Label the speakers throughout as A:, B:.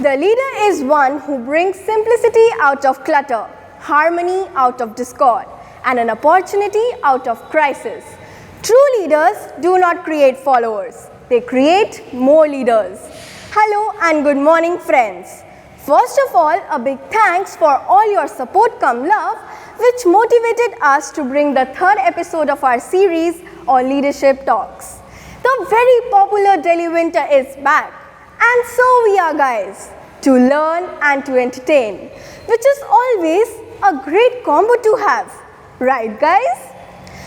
A: The leader is one who brings simplicity out of clutter, harmony out of discord, and an opportunity out of crisis. True leaders do not create followers, they create more leaders. Hello and good morning, friends. First of all, a big thanks for all your support come love, which motivated us to bring the third episode of our series on leadership talks. The very popular Delhi winter is back, and so we are, guys, to learn and to entertain, which is always a great combo to have, right, guys?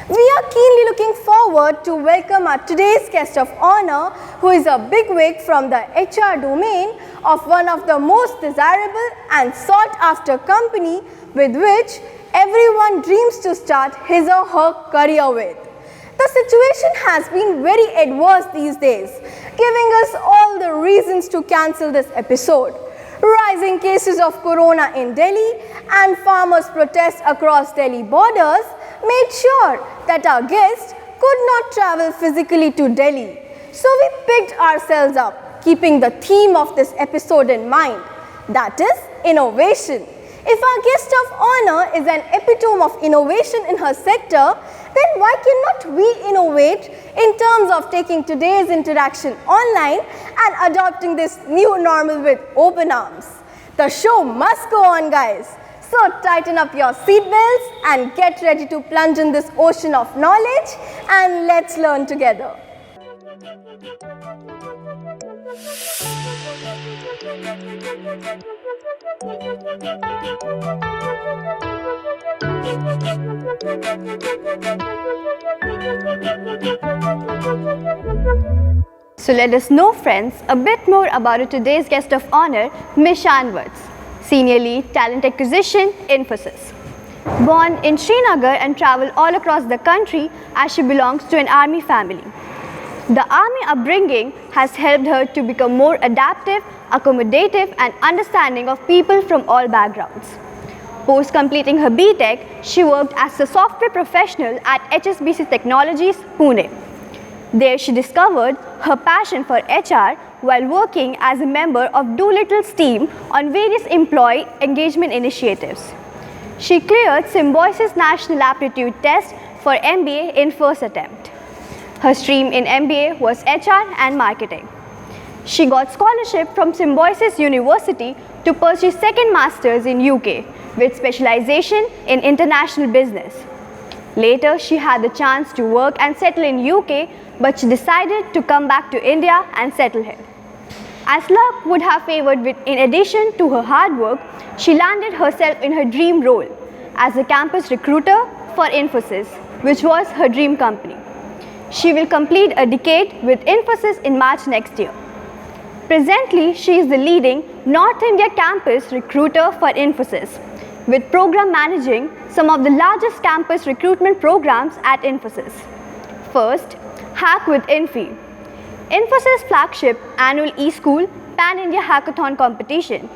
A: We are keenly looking forward to welcome our today's guest of honor, who is a bigwig from the HR domain of one of the most desirable and sought after company with which everyone dreams to start his or her career with. The situation has been very adverse these days, giving us all the reasons to cancel this episode. Rising cases of corona in Delhi and farmers' protests across Delhi borders made sure that our guest could not travel physically to Delhi. So we picked ourselves up, keeping the theme of this episode in mind, that is innovation. If our guest of honor is an epitome of innovation in her sector, then why cannot we innovate in terms of taking today's interaction online and adopting this new normal with open arms? The show must go on, guys. So tighten up your seatbelts and get ready to plunge in this ocean of knowledge, and let's learn together.
B: So let us know, friends, a bit more about today's guest of honor, Ms. Shanwats, Senior Lead Talent Acquisition, Infosys. Born in Srinagar and traveled all across the country as she belongs to an army family. The army upbringing has helped her to become more adaptive, accommodative, and understanding of people from all backgrounds. Post completing her BTech, she worked as a software professional at HSBC Technologies, Pune. There she discovered her passion for HR while working as a member of Doolittle's team on various employee engagement initiatives. She cleared Symbiosis National Aptitude Test for MBA in first attempt. Her stream in MBA was HR and marketing. She got scholarship from Symbiosis University to pursue second masters in UK with specialization in international business. Later, she had the chance to work and settle in UK, but she decided to come back to India and settle here. As luck would have favored, in addition to her hard work, she landed herself in her dream role as a campus recruiter for Infosys, which was her dream company. She will complete a decade with Infosys in March next year. Presently, she is the leading North India campus recruiter for Infosys, with program managing some of the largest campus recruitment programs at Infosys. First, Hack with Infi, Infosys' flagship annual eSchool Pan-India Hackathon competition.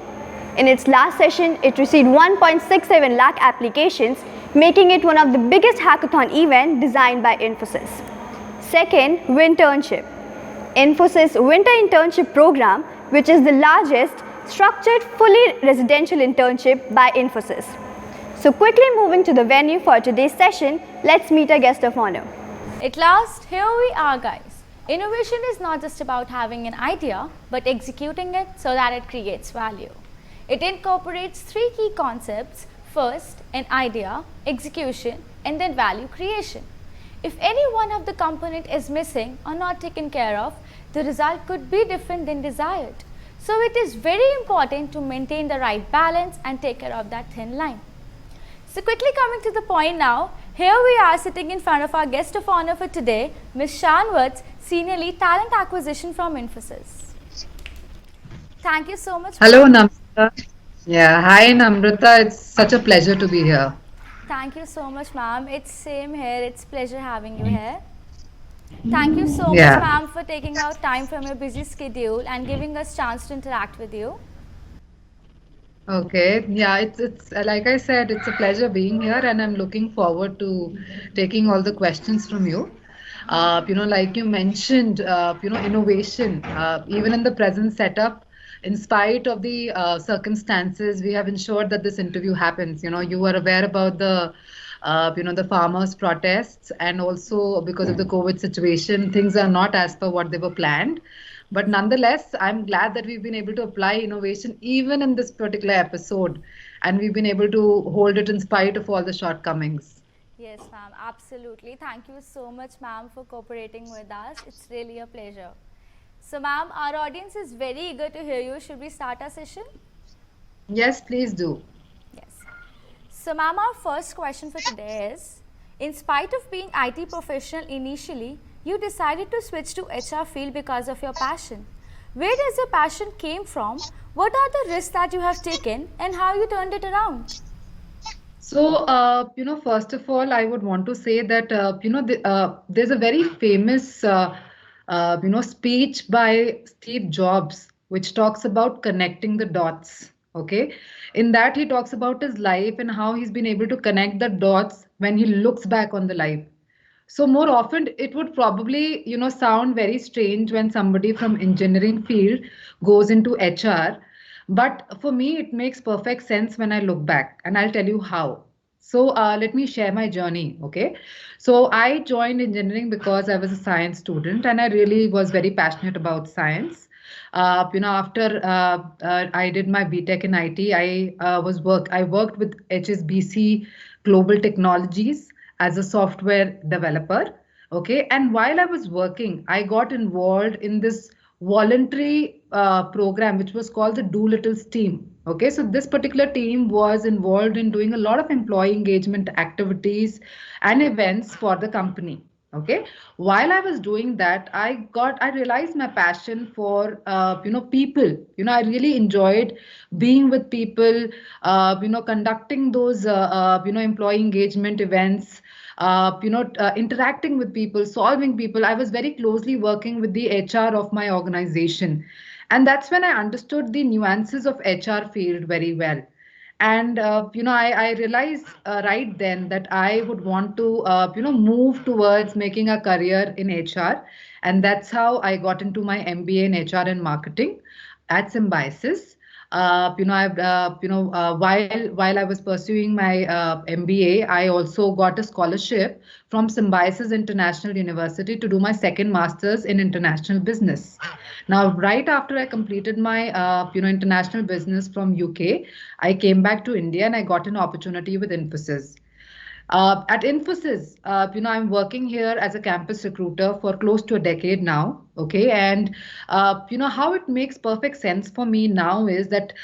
B: In its last session, it received 1.67 lakh applications, making it one of the biggest hackathon events designed by Infosys. Second, Winternship, Infosys Winter Internship Program, which is the largest structured fully residential internship by Infosys. So quickly moving to the venue for today's session, let's meet our guest of honor.
C: At last, here we are, guys. Innovation is not just about having an idea, but executing it so that it creates value. It incorporates three key concepts. First, an idea, execution, and then value creation. If any one of the component is missing or not taken care of, the result could be different than desired. So it is very important to maintain the right balance and take care of that thin line. So quickly coming to the point now, here we are sitting in front of our guest of honor for today, Ms. Shanwats, Senior Lead Talent Acquisition from Infosys. Thank you so much.
D: Hello, Namrata. Yeah, hi, Namrata. It's such a pleasure to be here.
C: Thank you so much, ma'am. It's same here. It's pleasure having you here. Thank you so much, ma'am, for taking out time from your busy schedule and giving us chance to interact with you.
D: Okay, yeah, it's like I said, it's a pleasure being here, and I'm looking forward to taking all the questions from you. Like you mentioned, innovation, even in the present setup, in spite of the circumstances, we have ensured that this interview happens. You know, you are aware about the farmers' protests, and also because of the COVID situation, things are not as per what they were planned. But nonetheless, I'm glad that we've been able to apply innovation even in this particular episode, and we've been able to hold it in spite of all the shortcomings.
C: Yes, ma'am, absolutely. Thank you so much, ma'am, for cooperating with us. It's really a pleasure. So, ma'am, our audience is very eager to hear you. Should we start our session?
D: Yes, please do.
C: Yes. So, ma'am, our first question for today is, in spite of being IT professional initially, you decided to switch to HR field because of your passion. Where does your passion came from? What are the risks that you have taken and how you turned it around?
D: So, first of all, I would want to say that, there's a very famous, speech by Steve Jobs, which talks about connecting the dots. Okay. In that, he talks about his life and how he's been able to connect the dots when he looks back on the life. So more often, it would probably, sound very strange when somebody from engineering field goes into HR. But for me, it makes perfect sense when I look back, and I'll tell you how. So let me share my journey. Okay. So I joined engineering because I was a science student and I really was very passionate about science. After I did my BTech in IT, I worked with HSBC Global Technologies as a software developer. Okay. And while I was working, I got involved in this voluntary program, which was called the Doolittle's team. Okay. So this particular team was involved in doing a lot of employee engagement activities and events for the company. Okay. While I was doing that, I realized my passion for, people. I really enjoyed being with people, conducting those, employee engagement events, interacting with people, solving people. I was very closely working with the HR of my organization. And that's when I understood the nuances of HR field very well. And, I realized right then that I would want to, move towards making a career in HR. And that's how I got into my MBA in HR and marketing at Symbiosis. While I was pursuing my MBA, I also got a scholarship from Symbiosis International University to do my second master's in international business. Now, right after I completed my international business from UK, I came back to India and I got an opportunity with Infosys. At Infosys, I'm working here as a campus recruiter for close to a decade now. Okay. And, how it makes perfect sense for me now is that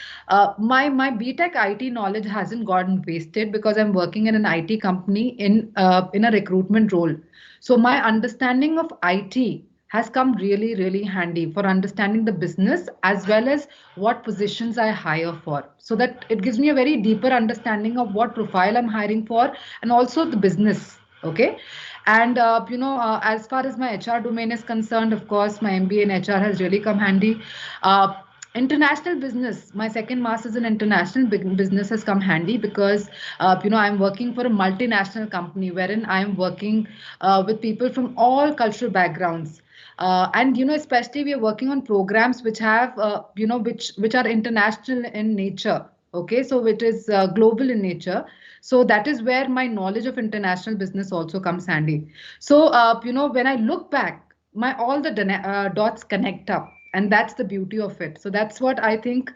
D: my BTech IT knowledge hasn't gotten wasted because I'm working in an IT company in a recruitment role. So my understanding of IT has come really, really handy for understanding the business as well as what positions I hire for. So that it gives me a very deeper understanding of what profile I'm hiring for and also the business. Okay. And, as far as my HR domain is concerned, of course, my MBA in HR has really come handy. International business, my second master's in international business has come handy because, I'm working for a multinational company wherein I'm working with people from all cultural backgrounds. And especially we are working on programs which have which are international in nature. Okay, so it is global in nature. So that is where my knowledge of international business also comes handy. So when I look back, my all the dots connect up, and that's the beauty of it. So that's what I think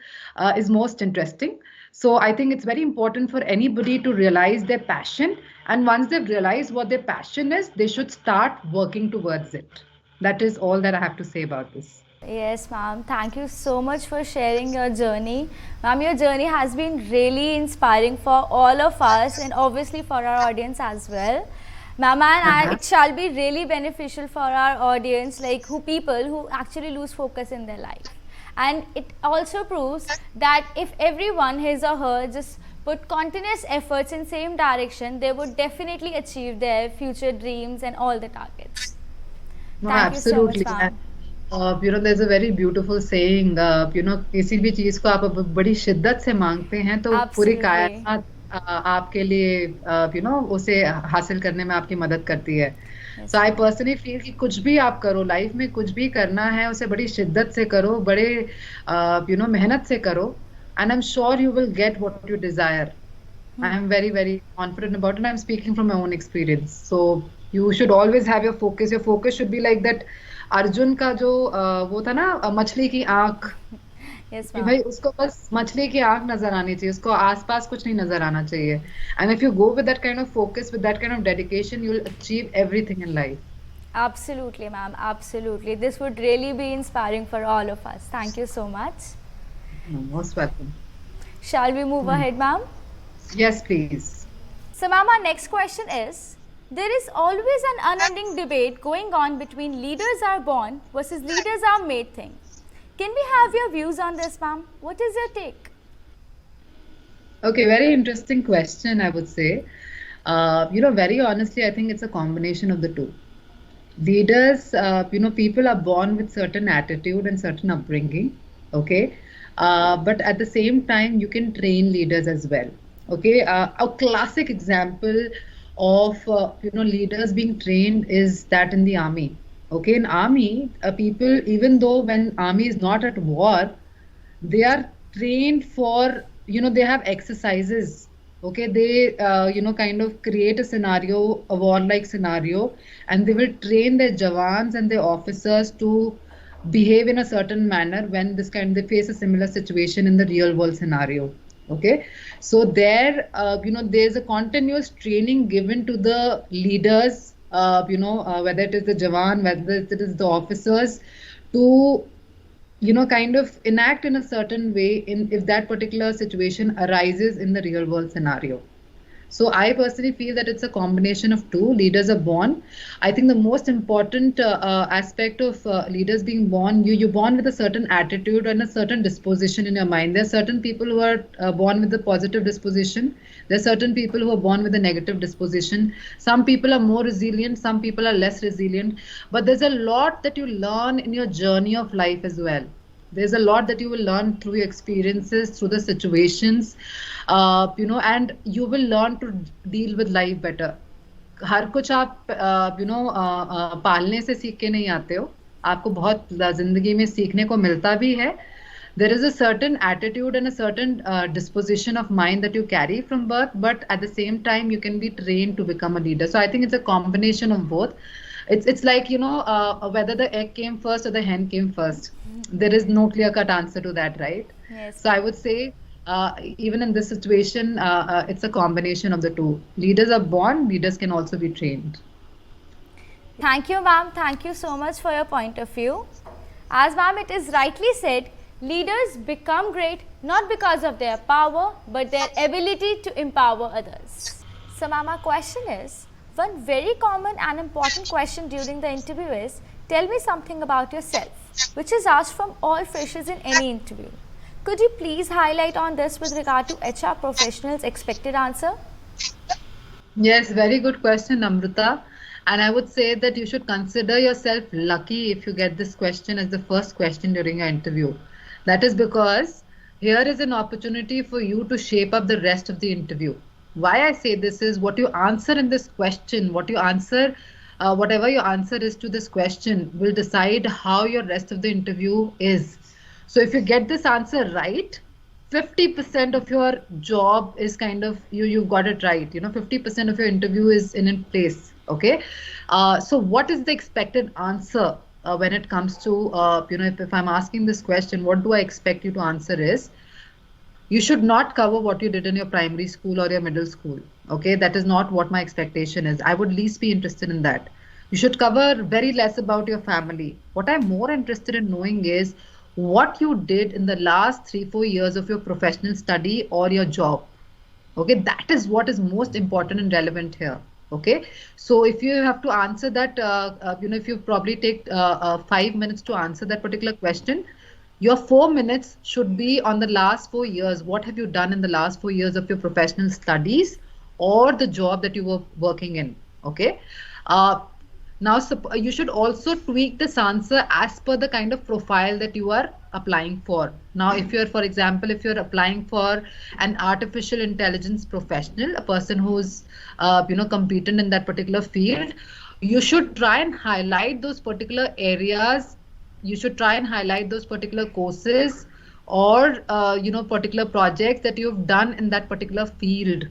D: is most interesting. So I think it's very important for anybody to realize their passion, and once they've realized what their passion is, they should start working towards it. That is all that I have to say about this.
C: Yes, ma'am. Thank you so much for sharing your journey. Ma'am, your journey has been really inspiring for all of us and obviously for our audience as well. Ma'am, and it shall be really beneficial for our audience, like people who actually lose focus in their life. And it also proves that if everyone, his or her, just put continuous efforts in same direction, they would definitely achieve their future dreams and all the targets.
D: No,
C: Thank
D: absolutely.
C: you so much, ma'am.
D: There's a very beautiful saying, किसी भी चीज को आप बड़ी शिद्दत से मांगते हैं तो पूरी
C: Absolutely.
D: कायनात आपके लिए उसे हासिल करने में आपकी मदद करती है.
C: Yes,
D: So I
C: ma'am.
D: personally feel कि कुछ भी आप करो लाइफ में, कुछ भी करना है उसे बड़ी शिद्दत से करो, बड़े मेहनत से करो, and I'm sure you will get what you desire. I am very, very confident about it. And I'm speaking from my own experience. So you should always have your focus. Your focus should be like that. Arjun का जो वो था ना, मछली की आंख,
C: Yes,
D: कि
C: ma'am.
D: भाई उसको बस मछली की आंख नजर आनी चाहिए, उसको आसपास कुछ नहीं नजर आना चाहिए. And if you go with that kind of focus, with that kind of dedication, you will achieve everything in life.
C: Absolutely, ma'am. Absolutely. This would really be inspiring for all of us. Thank you so much.
D: Most welcome.
C: Shall we move ahead, ma'am?
D: Yes, please.
C: So, ma'am, our next question is, there is always an unending debate going on between leaders are born versus leaders are made thing. Can we have your views on this, ma'am? What is your take?
D: Okay, very interesting question, I would say. Very honestly, I think it's a combination of the two. Leaders, people are born with certain attitude and certain upbringing, okay? But at the same time, you can train leaders as well, okay? A classic example of, leaders being trained is that in the army, okay? In army, people, even though when army is not at war, they are trained for, they have exercises, okay? They kind of create a scenario, a warlike scenario, and they will train their jawans and their officers to behave in a certain manner when they face a similar situation in the real world scenario, okay? So there, there's a continuous training given to the leaders, whether it is the jawan, whether it is the officers, to kind of enact in a certain way in if that particular situation arises in the real world scenario. So I personally feel that it's a combination of two. Leaders are born. I think the most important aspect of leaders being born, you're born with a certain attitude and a certain disposition in your mind. There are certain people who are born with a positive disposition. There are certain people who are born with a negative disposition. Some people are more resilient, some people are less resilient. But there's a lot that you learn in your journey of life as well. There's a lot that you will learn through your experiences, through the situations, and you will learn to deal with life better. हर कुछ आप पालने से सीख के नहीं आते हो, आपको बहुत जिंदगी में सीखने को मिलता भी है. There is a certain attitude and a certain disposition of mind that you carry from birth, but at the same time you can be trained to become a leader. So I think it's a combination of both. It's like whether the egg came first or the hen came first. There is no clear-cut answer to that, right?
C: Yes.
D: So I would say even in this situation, it's a combination of the two. Leaders are born, leaders can also be trained.
C: Thank you, ma'am. Thank you so much for your point of view. As ma'am, it is rightly said, leaders become great not because of their power, but their ability to empower others. So ma'am, our question is, one very common and important question during the interview is, tell me something about yourself, which is asked from all freshers in any interview. Could you please highlight on this with regard to HR professionals' expected answer?
D: Yes, very good question, Amrita. And I would say that you should consider yourself lucky if you get this question as the first question during your interview. That is because here is an opportunity for you to shape up the rest of the interview. Why I say this is what you answer in this question, what you answer, whatever your answer is to this question will decide how your rest of the interview is. So if you get this answer right, 50% of your job is kind of you've got it right. 50% of your interview is in place. Okay. So what is the expected answer when it comes to if I'm asking this question, what do I expect you to answer is, you should not cover what you did in your primary school or your middle school. Okay, that is not what my expectation is. I would least be interested in that. You should cover very less about your family. What I'm more interested in knowing is what you did in the last 3-4 years of your professional study or your job. Okay, that is what is most important and relevant here. Okay, so if you have to answer that, if you probably take 5 minutes to answer that particular question, your 4 minutes should be on the last 4 years. What have you done in the last 4 years of your professional studies or the job that you were working in? Okay. Now, you should also tweak this answer as per the kind of profile that you are applying for. Now, if you're, for example, if you're applying for an artificial intelligence professional, a person who's, competent in that particular field, You should try and highlight those particular areas. You should try and highlight those particular courses or particular projects that you've done in that particular field.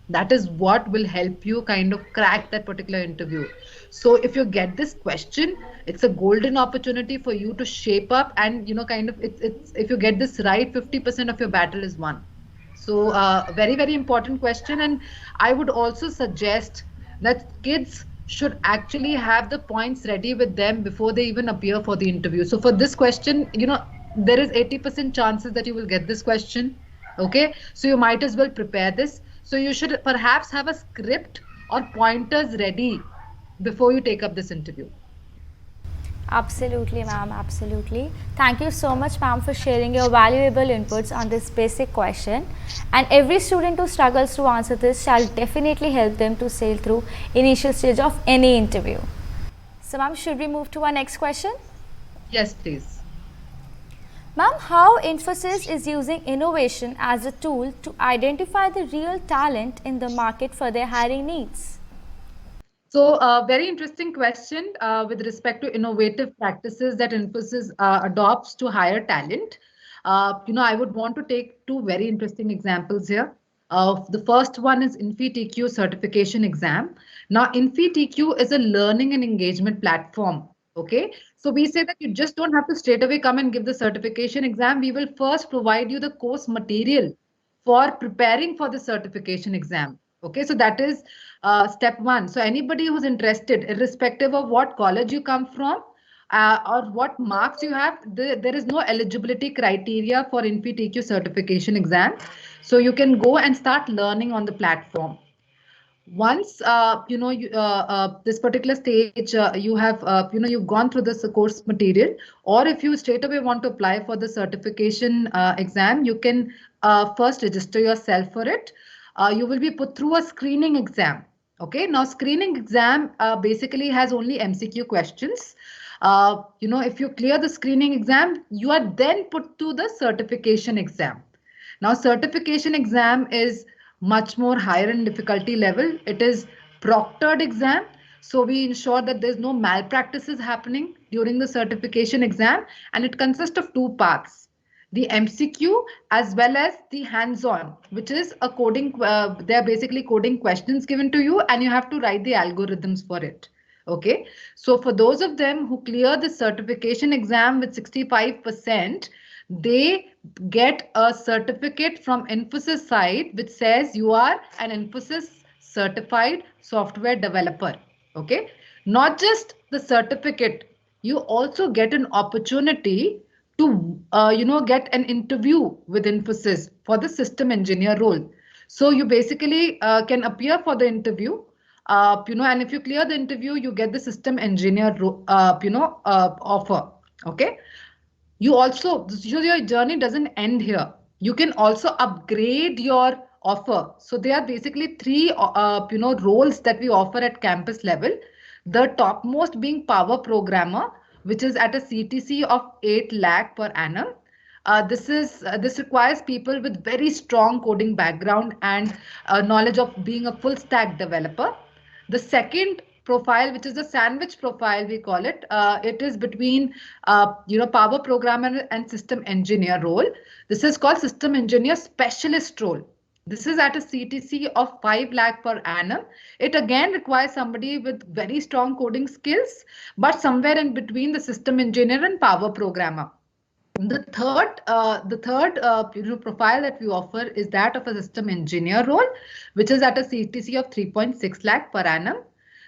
D: That is what will help you kind of crack that particular interview. So if you get this question, it's a golden opportunity for you to shape up, and it's if you get this right, 50% of your battle is won. So very, very important question. And I would also suggest that kids should actually have the points ready with them before they even appear for the interview. So for this question, there is 80% chances that you will get this question. Okay, so you might as well prepare this. So you should perhaps have a script or pointers ready before you take up this interview.
C: Absolutely, ma'am, absolutely. Thank you so much, ma'am, for sharing your valuable inputs on this basic question. And every student who struggles to answer this shall definitely help them to sail through initial stage of any interview. So, ma'am, should we move to our next question?
D: Yes, please.
C: Ma'am, how Infosys is using innovation as a tool to identify the real talent in the market for their hiring needs?
D: So, very interesting question with respect to innovative practices that Infosys adopts to hire talent. I would want to take two very interesting examples here. The first one is InfiTQ certification exam. Now, InfiTQ is a learning and engagement platform. Okay, so we say that you just don't have to straight away come and give the certification exam. We will first provide you the course material for preparing for the certification exam. Okay, so that is step one. So anybody who's interested, irrespective of what college you come from or what marks you have, there is no eligibility criteria for InfiTQ certification exam. So you can go and start learning on the platform. Once this particular stage you have you've gone through this course material, or if you straight away want to apply for the certification exam, you can first register yourself for it. You will be put through a screening exam. Okay, now screening exam basically has only MCQ questions. If you clear the screening exam, you are then put to the certification exam. Now certification exam is much more higher in difficulty level. It is proctored exam. So we ensure that there's no malpractices happening during the certification exam. And it consists of two parts, the MCQ as well as the hands-on, which is a coding. They're basically coding questions given to you and you have to write the algorithms for it. Okay. So for those of them who clear the certification exam with 65%, they get a certificate from Infosys side which says you are an Infosys certified software developer. Okay, not just the certificate, you also get an opportunity to get an interview with Infosys for the system engineer role. So you basically can appear for the interview, and if you clear the interview, you get the system engineer offer. Okay. Your journey doesn't end here. You can also upgrade your offer. So there are basically three roles that we offer at campus level. The topmost being power programmer, which is at a CTC of 8 lakh per annum. This requires people with very strong coding background and knowledge of being a full stack developer. The second profile, which is the sandwich profile, we call it. It is between power programmer and system engineer role. This is called system engineer specialist role. This is at a CTC of 5 lakh per annum. It again requires somebody with very strong coding skills, but somewhere in between the system engineer and power programmer. The third profile that we offer is that of a system engineer role, which is at a CTC of 3.6 lakh per annum.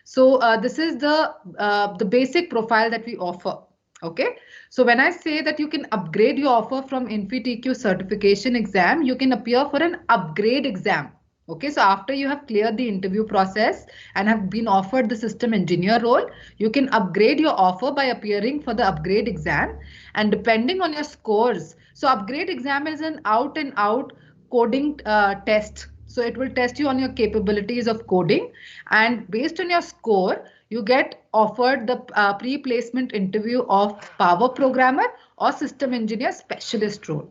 D: So this is the basic profile that we offer. Okay, so when I say that you can upgrade your offer from InfiTQ certification exam, you can appear for an upgrade exam. Okay, so after you have cleared the interview process and have been offered the system engineer role, you can upgrade your offer by appearing for the upgrade exam. And depending on your scores, so upgrade exam is an out and out coding test. So it will test you on your capabilities of coding, and based on your score, you get offered the pre-placement interview of power programmer or system engineer specialist role.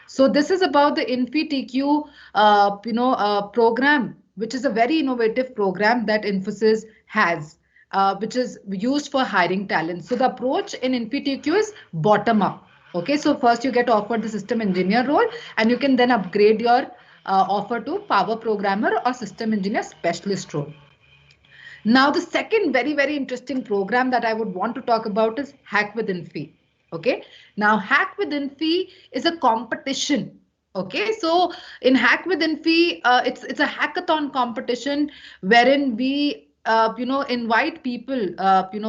D: So this is about the InfiTQ program, which is a very innovative program that Infosys has. which is used for hiring talent. So the approach in InfiTQ is bottom up. Okay, so first you get offered the system engineer role, and you can then upgrade your offer to power programmer or system engineer specialist role. Now, the second very, very interesting program that I would want to talk about is Hack with Infi. Okay. Now, Hack with Infi is a competition. Okay. So in Hack with Infi, it's a hackathon competition wherein we invite people,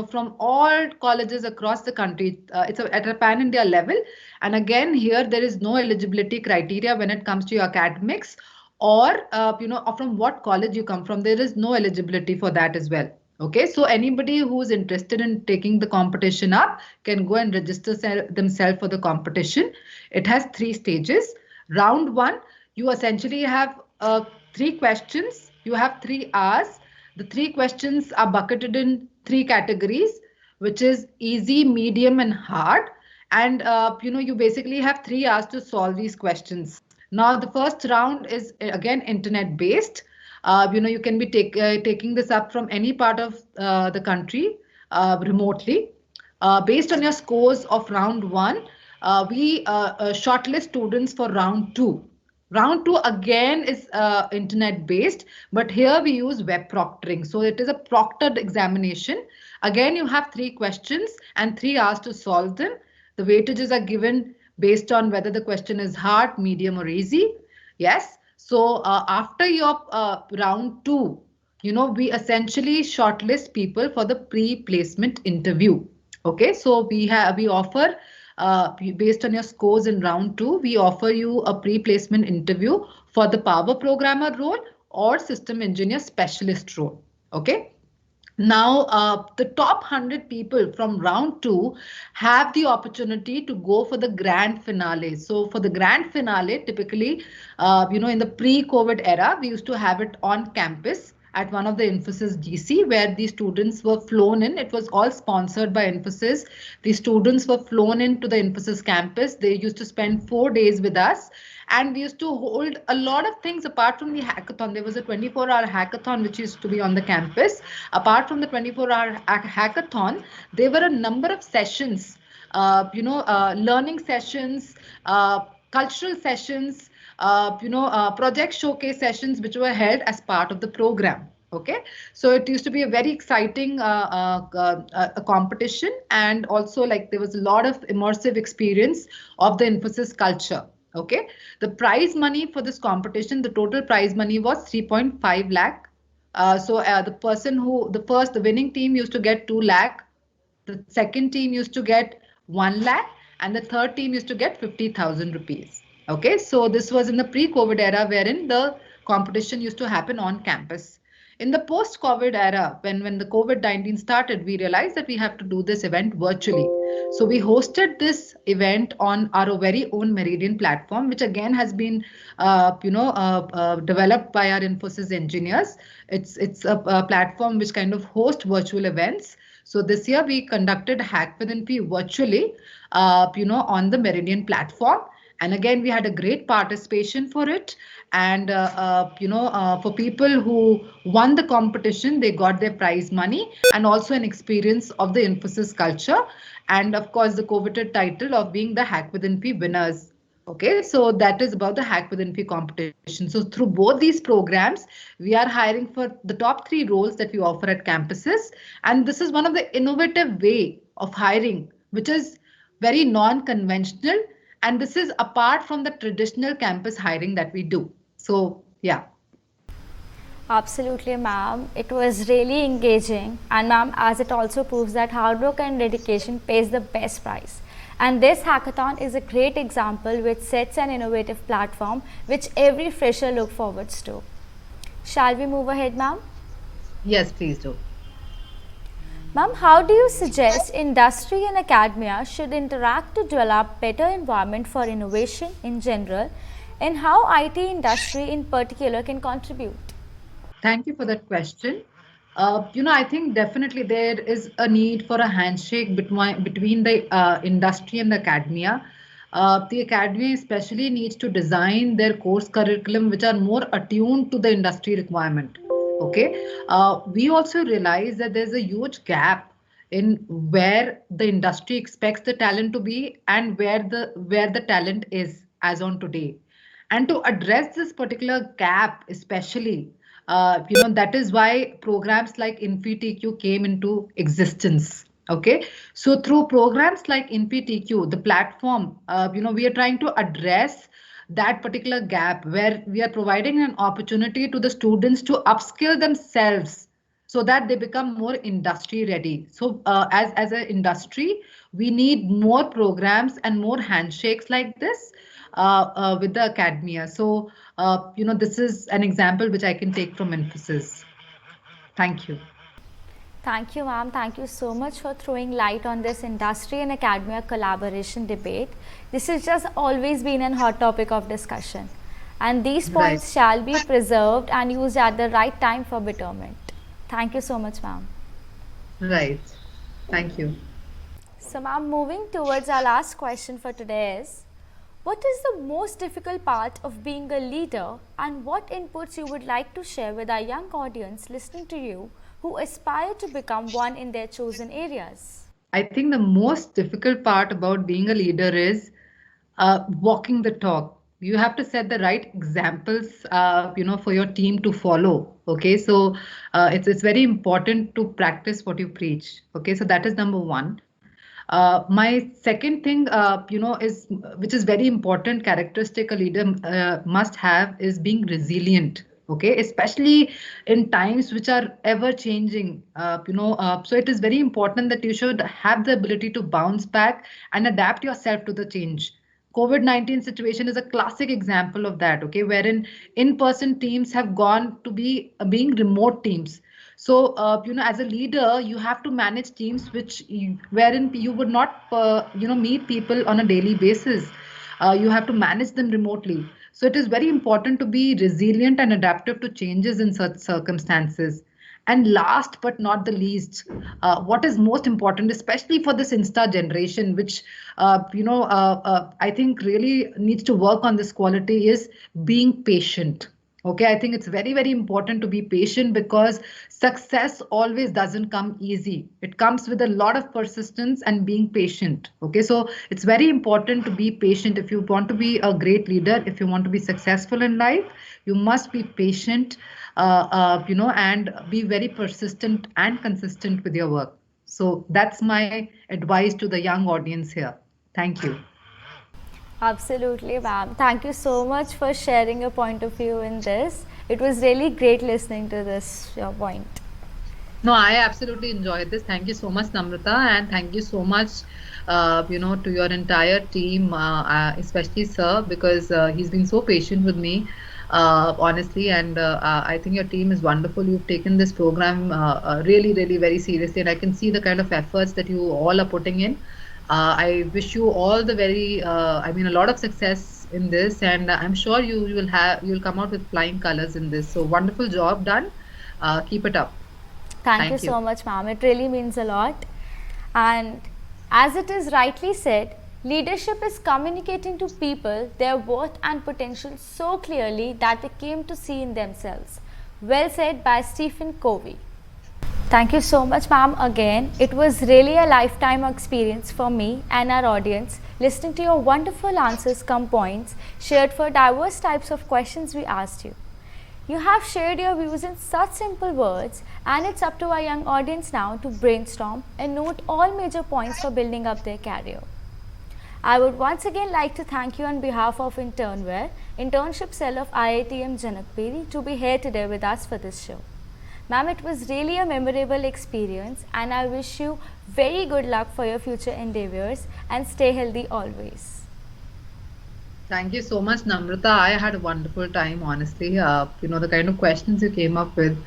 D: from all colleges across the country. It's at a pan-India level. And again, here there is no eligibility criteria when it comes to your academics or from what college you come from. There is no eligibility for that as well. Okay, so anybody who's interested in taking the competition up can go and register themselves for the competition. It has 3 stages. Round 1, you essentially have 3 questions. You have 3 hours. The 3 questions are bucketed in 3 categories, which is easy, medium, and hard. And you basically have 3 hours to solve these questions. Now, the first round is again internet based. You can be taking this up from any part of the country remotely. Based on your scores of round 1, we shortlist students for round 2. Round 2 again is internet based, but here we use web proctoring. So it is a proctored examination. Again, you have 3 questions and 3 hours to solve them. The weightages are given based on whether the question is hard, medium, or easy. Yes. So after your round 2, we essentially shortlist people for the pre-placement interview. Okay. So we offer, based on your scores in round 2, we offer you a pre-placement interview for the power programmer role or system engineer specialist role. Okay. Now, the top 100 people from round 2 have the opportunity to go for the grand finale. So for the grand finale, typically, in the pre-COVID era, we used to have it on campus at one of the Infosys GC where the students were flown in. It was all sponsored by Infosys. The students were flown into the Infosys campus. They used to spend 4 days with us. And we used to hold a lot of things apart from the hackathon. There was a 24-hour hackathon which used to be on the campus. Apart from the 24-hour hackathon, there were a number of sessions, learning sessions, cultural sessions, project showcase sessions which were held as part of the program. Okay, so it used to be a very exciting competition, and also there was a lot of immersive experience of the Infosys culture. Okay, the prize money for this competition, the total prize money was 3.5 lakh. The winning team used to get 2 lakh. The second team used to get 1 lakh, and the third team used to get 50,000 rupees. Okay, so this was in the pre-COVID era wherein the competition used to happen on campus. In the post-COVID era, when the COVID-19 started, we realized that we have to do this event virtually. So we hosted this event on our very own Meridian platform, which again has been, developed by our Infosys engineers. It's a platform which kind of hosts virtual events. So this year we conducted Hack with Infi virtually, on the Meridian platform. And again, we had a great participation for it. And, for people who won the competition, they got their prize money and also an experience of the Infosys culture. And of course, the coveted title of being the Hack with Infi winners. Okay, so that is about the Hack with Infi competition. So through both these programs, we are hiring for the top 3 roles that we offer at campuses. And this is one of the innovative way of hiring, which is very non-conventional. And this is apart from the traditional campus hiring that we do. So, yeah.
C: Absolutely, ma'am. It was really engaging. And ma'am, as it also proves that hard work and dedication pays the best price. And this hackathon is a great example which sets an innovative platform which every fresher looks forward to. Shall we move ahead, ma'am?
D: Yes, please do.
C: Ma'am, how do you suggest industry and academia should interact to develop better environment for innovation in general, and how IT industry in particular can contribute?
D: Thank you for that question. I think definitely there is a need for a handshake between the industry and the academia. The academia especially needs to design their course curriculum which are more attuned to the industry requirement. Okay, we also realize that there's a huge gap in where the industry expects the talent to be and where the talent is as on today. And to address this particular gap, especially, that is why programs like InfiTQ came into existence. Okay, so through programs like InfiTQ, the platform, we are trying to address that particular gap where we are providing an opportunity to the students to upskill themselves so that they become more industry ready. So as an industry, we need more programs and more handshakes like this with the academia. So this is an example which I can take from Infosys. Thank you.
C: Thank you, ma'am. Thank you so much for throwing light on this industry and academia collaboration debate. This has just always been a hot topic of discussion. And these points
D: Right.
C: shall be preserved and used at the right time for betterment. Thank you so much, ma'am.
D: Right. Thank you.
C: So, ma'am, moving towards our last question for today is, what is the most difficult part of being a leader, and what inputs you would like to share with our young audience listening to you who aspire to become one in their chosen areas?
D: I think the most difficult part about being a leader is walking the talk. You have to set the right examples, for your team to follow. Okay, so it's very important to practice what you preach. Okay, so that is number one. My second thing, is which is very important characteristic a leader must have is being resilient. Okay, especially in times which are ever changing. So it is very important that you should have the ability to bounce back and adapt yourself to the change. COVID-19 situation is a classic example of that, okay, wherein in-person teams have gone to be being remote teams. So, as a leader, you have to manage teams wherein you would not, meet people on a daily basis. You have to manage them remotely. So it is very important to be resilient and adaptive to changes in such circumstances. And last but not the least, what is most important, especially for this Insta generation, which I think really needs to work on this quality, is being patient. Okay, I think it's very, very important to be patient because success always doesn't come easy. It comes with a lot of persistence and being patient. Okay, so it's very important to be patient. If you want to be a great leader, if you want to be successful in life, you must be patient, and be very persistent and consistent with your work. So that's my advice to the young audience here. Thank you.
C: Absolutely, ma'am. Thank you so much for sharing your point of view in this. It was really great listening to this, your point.
D: No, I absolutely enjoyed this. Thank you so much, Namrata, and thank you so much, to your entire team, especially Sir, because he's been so patient with me, honestly, and I think your team is wonderful. You've taken this program really, really very seriously, and I can see the kind of efforts that you all are putting in. I wish you all the a lot of success in this, and I'm sure you'll come out with flying colors in this. So wonderful job done. Keep it up.
C: Thank you so much, ma'am. It really means a lot. And as it is rightly said, leadership is communicating to people their worth and potential so clearly that they came to see in themselves. Well said by Stephen Covey. Thank you so much, ma'am, again. It was really a lifetime experience for me and our audience listening to your wonderful answers come points shared for diverse types of questions we asked you. You have shared your views in such simple words, and it's up to our young audience now to brainstorm and note all major points for building up their career. I would once again like to thank you on behalf of Internware, internship cell of IITM Janakpuri, to be here today with us for this show. Ma'am, it was really a memorable experience, and I wish you very good luck for your future endeavors and stay healthy always.
D: Thank you so much, Namrata. I had a wonderful time, honestly. The kind of questions you came up with,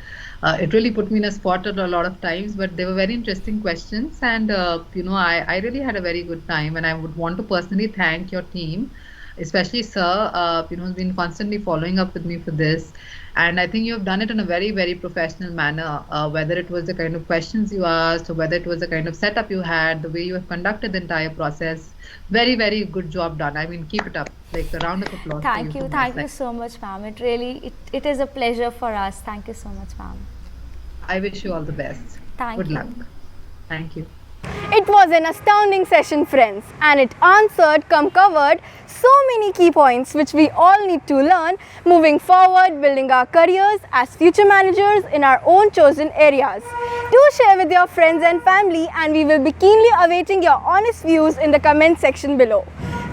D: it really put me in a spot at a lot of times, but they were very interesting questions. And, I really had a very good time. And I would want to personally thank your team, especially Sir, who's been constantly following up with me for this. And I think you have done it in a very, very professional manner, whether it was the kind of questions you asked or whether it was the kind of setup you had, the way you have conducted the entire process. Very, very good job done. I mean, keep it up. Like a round of applause.
C: Thank
D: to
C: you.
D: from my
C: Thank
D: side.
C: you so much, ma'am. It is a pleasure for us. Thank you so much, ma'am.
D: I wish you all the best.
C: Thank
D: Good
C: you.
D: luck. Thank you.
A: It was an astounding session, friends, and it answered, covered so many key points which we all need to learn moving forward, building our careers as future managers in our own chosen areas. Do share with your friends and family, and we will be keenly awaiting your honest views in the comment section below.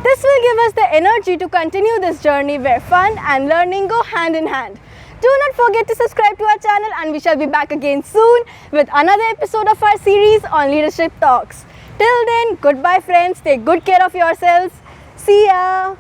A: This will give us the energy to continue this journey where fun and learning go hand in hand. Do not forget to subscribe to our channel, and we shall be back again soon with another episode of our series on Leadership Talks. Till then, goodbye friends, take good care of yourselves. See ya!